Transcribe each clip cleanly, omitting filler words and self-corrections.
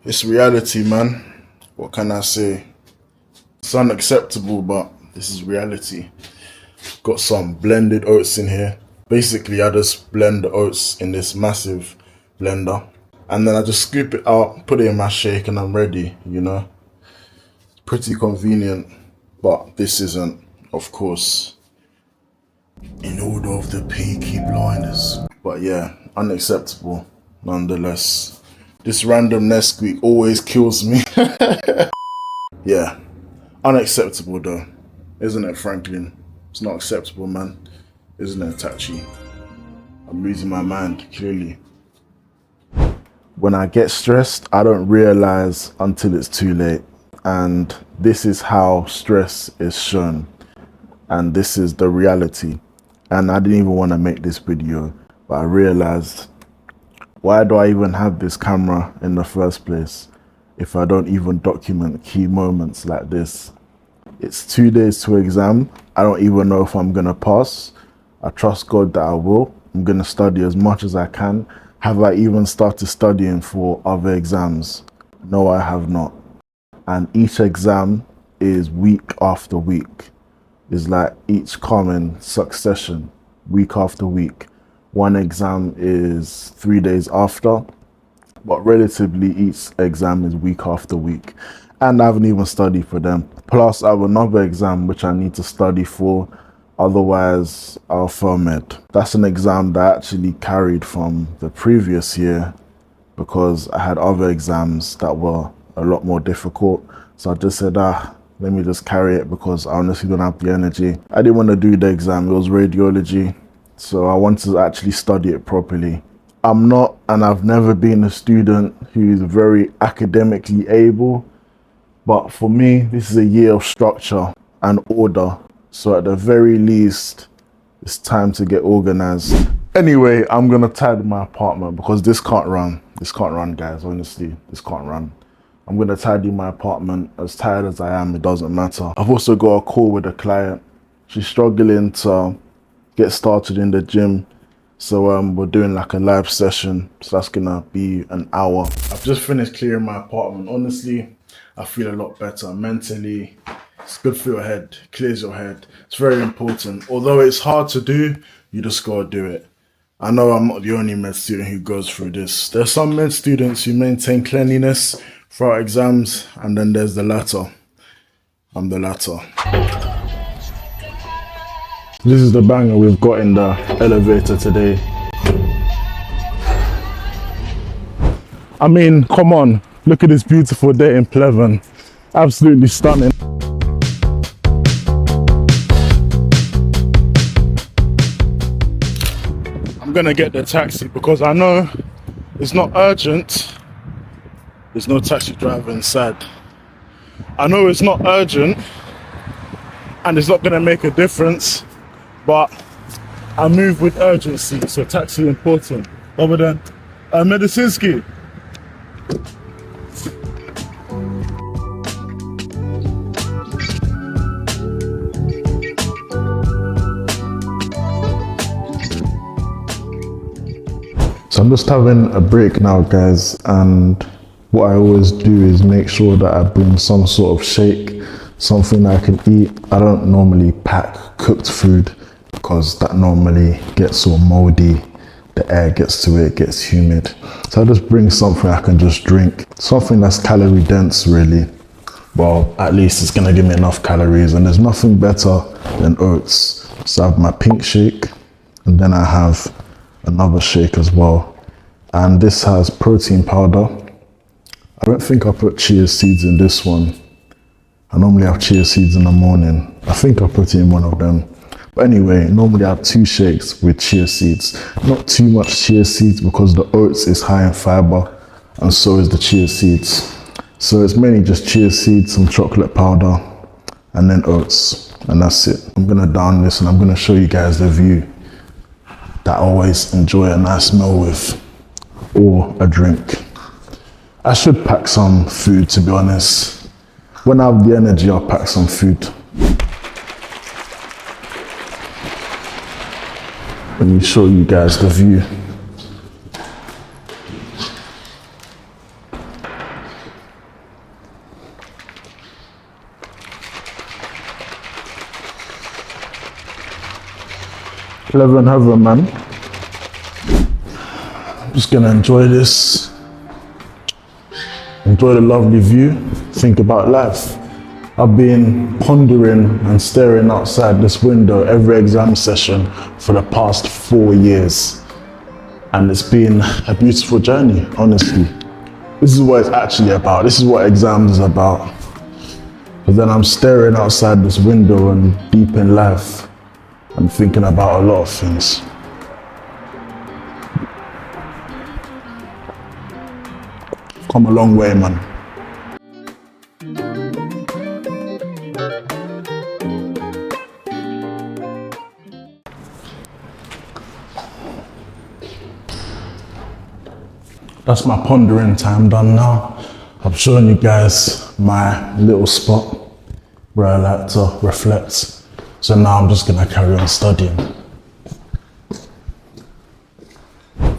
It's reality, man. What can I say? It's unacceptable, but this is reality. Got some blended oats in here. Basically, I just blend the oats in this massive blender. And then I just scoop it out, put it in my shake, and I'm ready, you know? Pretty convenient, but this isn't, of course, in order of the Peaky Blinders. But yeah, unacceptable, nonetheless. This random Nesquik always kills me. Yeah, unacceptable though, isn't it, Franklin? It's not acceptable, man. Isn't it, Tachi? I'm losing my mind, clearly. When I get stressed, I don't realize until it's too late. And this is how stress is shown. And this is the reality. And I didn't even want to make this video, but I realized, why do I even have this camera in the first place if I don't even document key moments like this? It's 2 days to exam. I don't even know if I'm going to pass. I trust God that I will. I'm going to study as much as I can. Have I even started studying for other exams? No, I have not. And each exam is week after week. It's like each common succession, week after week. One exam is 3 days after, but relatively each exam is week after week. And I haven't even studied for them. Plus I have another exam which I need to study for, otherwise I'll fail med. That's an exam that I actually carried from the previous year because I had other exams that were a lot more difficult. So I just said, let me just carry it because I honestly don't have the energy. I didn't want to do the exam, it was radiology. So I wanted to actually study it properly. I'm not, and I've never been a student who's very academically able, but for me, this is a year of structure and order. So at the very least, it's time to get organized. Anyway, I'm gonna tidy my apartment because this can't run. This can't run, guys, honestly, this can't run. I'm gonna tidy my apartment. As tired as I am, it doesn't matter. I've also got a call with a client. She's struggling to get started in the gym. So we're doing like a live session. So that's gonna be an hour. I've just finished clearing my apartment. Honestly, I feel a lot better mentally. It's good for your head, clears your head. It's very important. Although it's hard to do, you just gotta do it. I know I'm not the only med student who goes through this. There's some med students who maintain cleanliness throughout exams, and then there's the latter. I'm the latter. This is the banger we've got in the elevator today. I mean, come on, look at this beautiful day in Pleven. Absolutely stunning. I'm gonna get the taxi because I know it's not urgent. There's no taxi driver inside. I know it's not urgent and it's not gonna make a difference, but I move with urgency, so taxi is important. Over there, Medicinski. So I'm just having a break now, guys, and what I always do is make sure that I bring some sort of shake, something I can eat. I don't normally pack cooked food because that normally gets all moldy. The air gets to it, gets humid. So I just bring something I can just drink. Something that's calorie dense, really. Well, at least it's gonna give me enough calories, and there's nothing better than oats. So I have my pink shake, and then I have another shake as well. And this has protein powder. I don't think I put chia seeds in this one. I normally have chia seeds in the morning. I think I put it in one of them. But anyway, normally I have 2 shakes with chia seeds. Not too much chia seeds because the oats is high in fiber and so is the chia seeds. So it's mainly just chia seeds, some chocolate powder, and then oats, and that's it. I'm gonna down this and I'm gonna show you guys the view that I always enjoy a nice meal with, or a drink. I should pack some food, to be honest. When I have the energy, I'll pack some food. Let me show you guys the view. Clever in heaven, man. I'm just gonna enjoy this. Enjoy the lovely view. Think about life. I've been pondering and staring outside this window every exam session for the past 4 years. And it's been a beautiful journey, honestly. This is what it's actually about. This is what exams is about. But then I'm staring outside this window and deep in life. I'm thinking about a lot of things. Come a long way, man. That's my pondering time done now. I've shown you guys my little spot where I like to reflect. So now I'm just gonna carry on studying.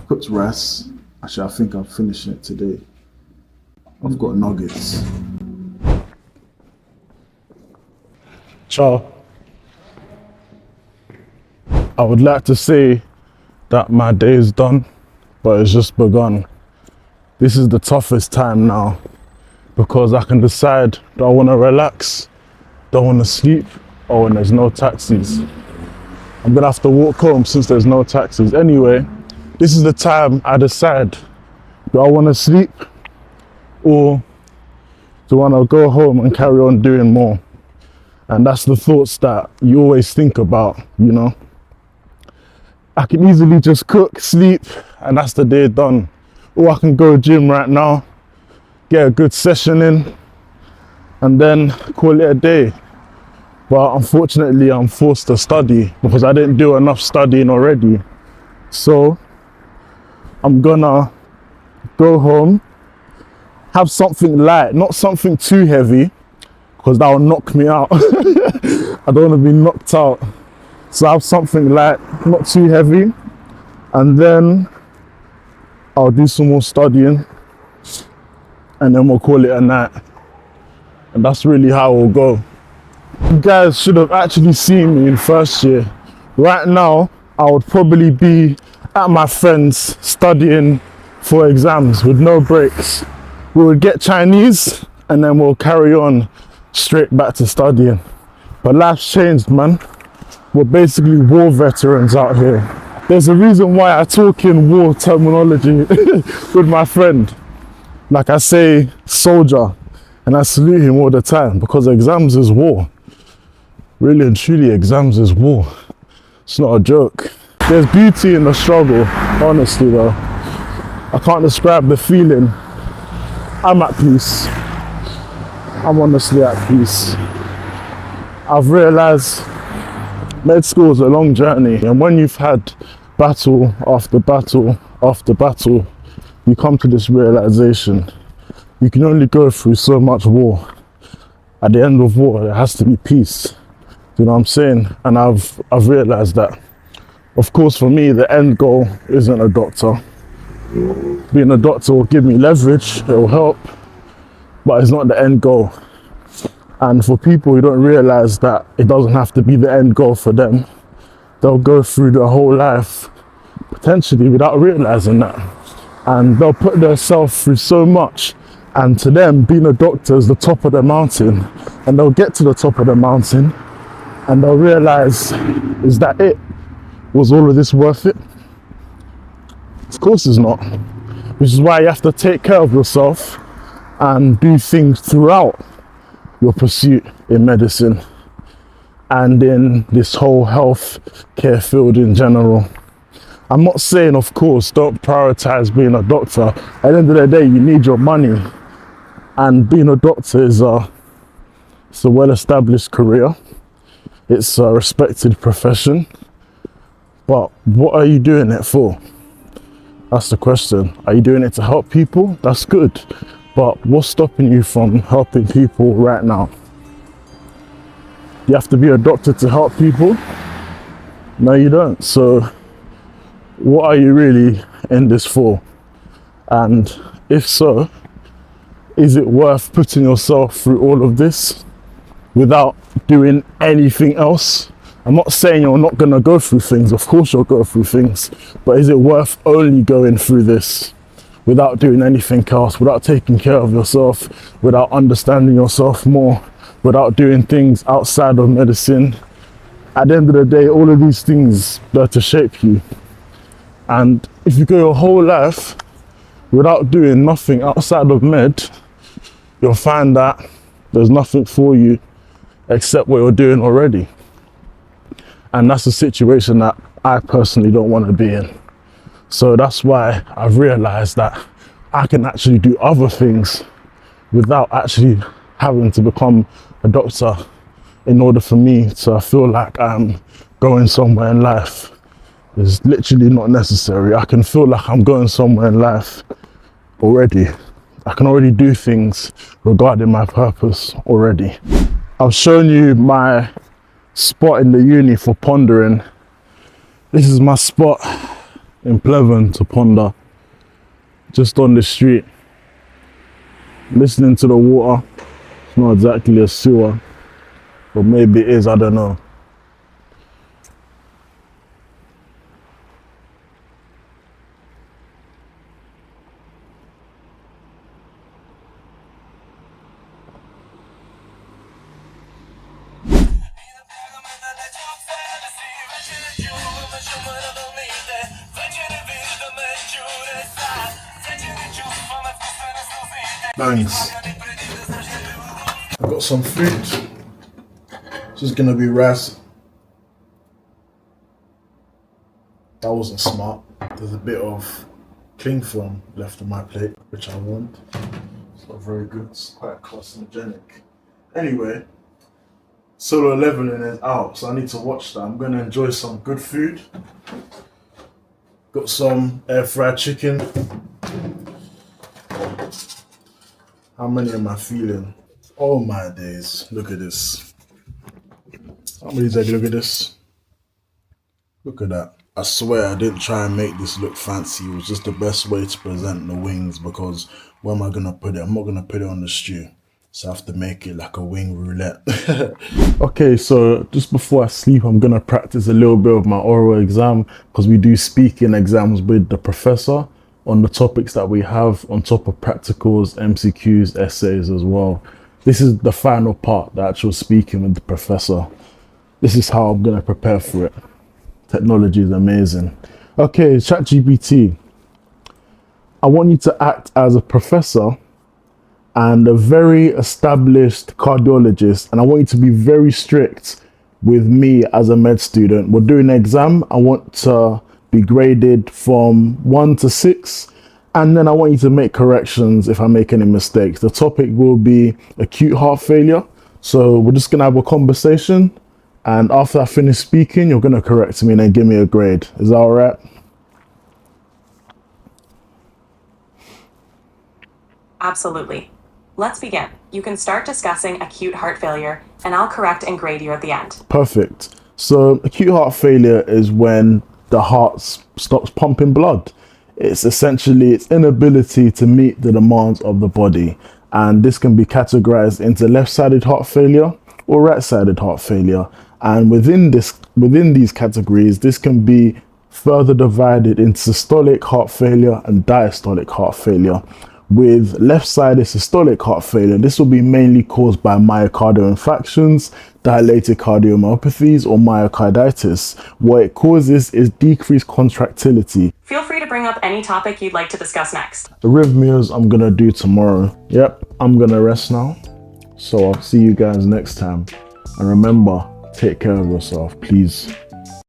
Cooked rice. Actually, I think I'm finishing it today. I've got nuggets. Ciao. I would like to say that my day is done, but it's just begun. This is the toughest time now because I can decide, do I want to relax, do I want to sleep, or when there's no taxis. I'm gonna have to walk home since there's no taxis. Anyway, this is the time I decide, do I want to sleep or do I want to go home and carry on doing more? And that's the thoughts that you always think about, you know? I can easily just cook, sleep, and that's the day done. Or I can go gym right now, get a good session in, and then call it a day. But unfortunately, I'm forced to study because I didn't do enough studying already. So I'm gonna go home, have something light, not something too heavy, because that will knock me out. I don't want to be knocked out. So I have something light, not too heavy, and then I'll do some more studying, and then we'll call it a night. And that's really how it will go. You guys should have actually seen me in first year. Right now, I would probably be at my friend's studying for exams with no breaks. We would get Chinese and then we'll carry on straight back to studying. But life's changed, man. We're basically war veterans out here. There's a reason why I talk in war terminology with my friend. Like I say soldier, and I salute him all the time because exams is war. Really and truly, exams is war. It's not a joke. There's beauty in the struggle, honestly though. I can't describe the feeling. I'm at peace. I'm honestly at peace. I've realized med school is a long journey, and when you've had battle after battle after battle, you come to this realization. You can only go through so much war. At the end of war, there has to be peace. You know what I'm saying? And I've realized that. Of course, for me, the end goal isn't a doctor. Being a doctor will give me leverage, it will help, but it's not the end goal. And for people who don't realize that it doesn't have to be the end goal for them, they'll go through their whole life potentially without realizing that. And they'll put themselves through so much. And to them, being a doctor is the top of the mountain. And they'll get to the top of the mountain and they'll realize, is that it? Was all of this worth it? Of course it's not. Which is why you have to take care of yourself and do things throughout your pursuit in medicine and in this whole health care field in general. I'm not saying, of course, don't prioritize being a doctor. At the end of the day, you need your money, and being a doctor is it's a well-established career. It's a respected profession. But what are you doing it for? That's the question. Are you doing it to help people? That's good. But what's stopping you from helping people right now? You have to be a doctor to help people? No, you don't. So what are you really in this for? And if so, is it worth putting yourself through all of this without doing anything else I'm not saying you're not gonna go through things, of course you'll go through things, but is it worth only going through this without doing anything else, without taking care of yourself, without understanding yourself more, without doing things outside of medicine? At the end of the day, all of these things are to shape you. And if you go your whole life without doing nothing outside of med, you'll find that there's nothing for you except what you're doing already. And that's a situation that I personally don't want to be in. So that's why I've realized that I can actually do other things without actually having to become a doctor in order for me to feel like I'm going somewhere in life. It's literally not necessary. I can feel like I'm going somewhere in life already. I can already do things regarding my purpose already. I've shown you my spot in the uni for pondering. This is my spot in Pleven to ponder, just on the street, listening to the water. It's not exactly a sewer, but maybe it is, I don't know. Bangs. I've got some food. This is gonna be rice. That wasn't smart. There's a bit of cling film left on my plate, which I want. It's not very good. It's quite carcinogenic. Anyway, solo leveling is out, so I need to watch that. I'm gonna enjoy some good food. Got some air fried chicken. How many am I feeling? Oh my days, look at this. How many days, look at this? Look at that. I swear I didn't try and make this look fancy. It was just the best way to present the wings, because where am I gonna put it? I'm not gonna put it on the stew. So I have to make it like a wing roulette. Okay, so just before I sleep, I'm gonna practice a little bit of my oral exam, because we do speaking exams with the professor on the topics that we have, on top of practicals, MCQs, essays as well. This is the final part, the actual speaking with the professor. This is how I'm gonna prepare for it. Technology is amazing. Okay, ChatGPT. I want you to act as a professor and a very established cardiologist, and I want you to be very strict with me as a med student. We're doing an exam. I want to be graded from 1 to 6, and then I want you to make corrections if I make any mistakes. The topic will be acute heart failure. So we're just gonna have a conversation, and after I finish speaking, you're gonna correct me and then give me a grade. Is that all right? Absolutely. Let's begin. You can start discussing acute heart failure, and I'll correct and grade you at the end. Perfect. So acute heart failure is when the heart stops pumping blood. It's essentially its inability to meet the demands of the body. And this can be categorized into left-sided heart failure or right-sided heart failure. And within these categories, this can be further divided into systolic heart failure and diastolic heart failure. With left-sided systolic heart failure, this will be mainly caused by myocardial infarctions, dilated cardiomyopathies, or myocarditis. What it causes is decreased contractility. Feel free to bring up any topic you'd like to discuss next. Arrhythmias I'm gonna do tomorrow. Yep, I'm gonna rest now. So I'll see you guys next time. And remember, take care of yourself, please.